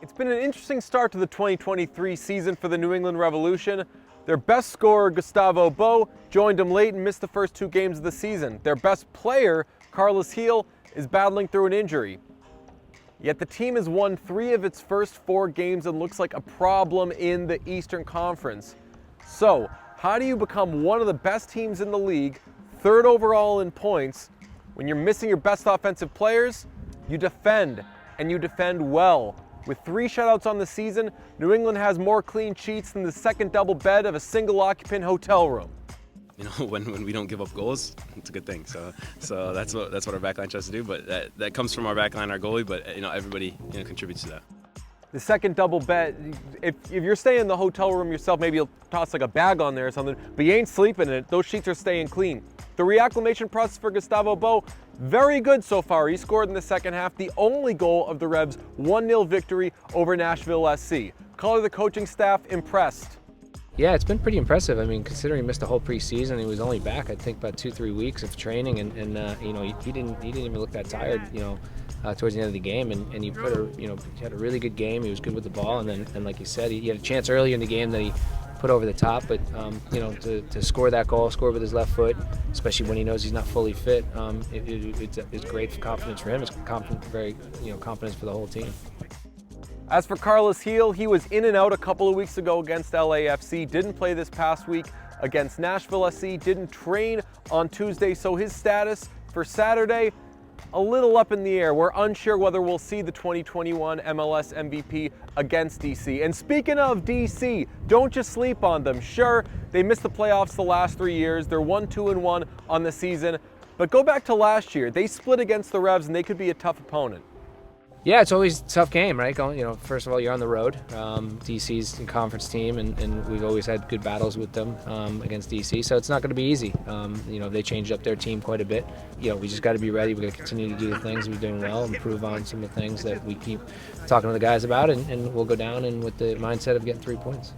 It's been an interesting start to the 2023 season for the New England Revolution. Their best scorer, Gustavo Beau, joined them late and missed the first 2 games of the season. Their best player, Carlos Gil, is battling through an injury. Yet the team has won 3 of its first 4 games and looks like a problem in the Eastern Conference. So, how do you become one of the best teams in the league, 3rd overall in points, when you're missing your best offensive players? You defend, and you defend well. With 3 shutouts on the season, New England has more clean sheets than the second double bed of a single-occupant hotel room. You know, when we don't give up goals, it's a good thing. So that's what our backline tries to do. But that comes from our backline, our goalie. But everybody contributes to that. The second double bed, if you're staying in the hotel room yourself, maybe you'll toss like a bag on there or something, but you ain't sleeping in it. Those sheets are staying clean. The reacclimation process for Gustavo Beau, very good so far. He scored in the second half, the only goal of the Revs' 1-0 victory over Nashville SC. Color the coaching staff impressed. Yeah, it's been pretty impressive. I mean, considering he missed the whole preseason, he was only back, I think, about 2-3 weeks of training, and he didn't even look that tired, towards the end of the game, and he had a really good game. He was good with the ball, and like you said, he had a chance earlier in the game that he put over the top, but to score that goal, score with his left foot, especially when he knows he's not fully fit, it's great confidence for him. It's confidence for the whole team. As for Carlos Gil, he was in and out a couple of weeks ago against LAFC, didn't play this past week against Nashville SC, didn't train on Tuesday, so his status for Saturday, a little up in the air. We're unsure whether we'll see the 2021 MLS MVP against DC. And speaking of DC, don't just sleep on them. Sure, they missed the playoffs the last 3 years. They're 1-2-1 on the season. But go back to last year. They split against the Revs, and they could be a tough opponent. Yeah, it's always a tough game, right? First of all, you're on the road. DC's a conference team, and we've always had good battles with them against DC, so it's not going to be easy. They changed up their team quite a bit. We just got to be ready. We've got to continue to do the things we're doing well, improve on some of the things that we keep talking to the guys about, and we'll go down and with the mindset of getting 3 points.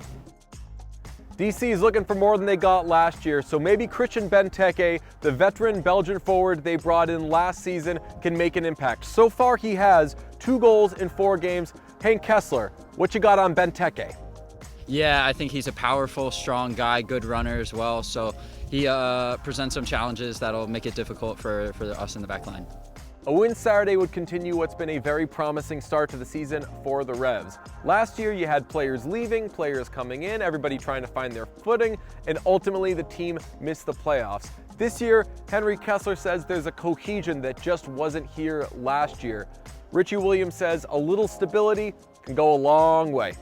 DC is looking for more than they got last year, so maybe Christian Benteke, the veteran Belgian forward they brought in last season, can make an impact. So far, he has 2 goals in 4 games. Hank Kessler, what you got on Benteke? Yeah, I think he's a powerful, strong guy, good runner as well, so he presents some challenges that'll make it difficult for us in the back line. A win Saturday would continue what's been a very promising start to the season for the Revs. Last year, you had players leaving, players coming in, everybody trying to find their footing, and ultimately the team missed the playoffs. This year, Henry Kessler says there's a cohesion that just wasn't here last year. Richie Williams says a little stability can go a long way.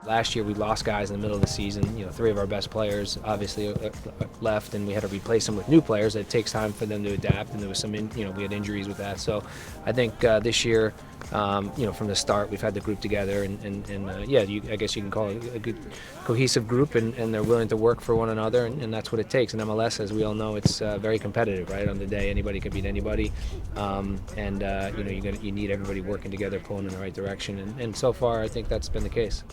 Last year we lost guys in the middle of the season. 3 of our best players obviously left, and we had to replace them with new players. It takes time for them to adapt, and there was some, we had injuries with that. So I think this year, from the start, we've had the group together, I guess you can call it a good cohesive group, and they're willing to work for one another, and that's what it takes. In MLS, as we all know, it's very competitive, right? On the day, anybody can beat anybody, you need everybody working together, pulling in the right direction, and so far, I think that's been the case.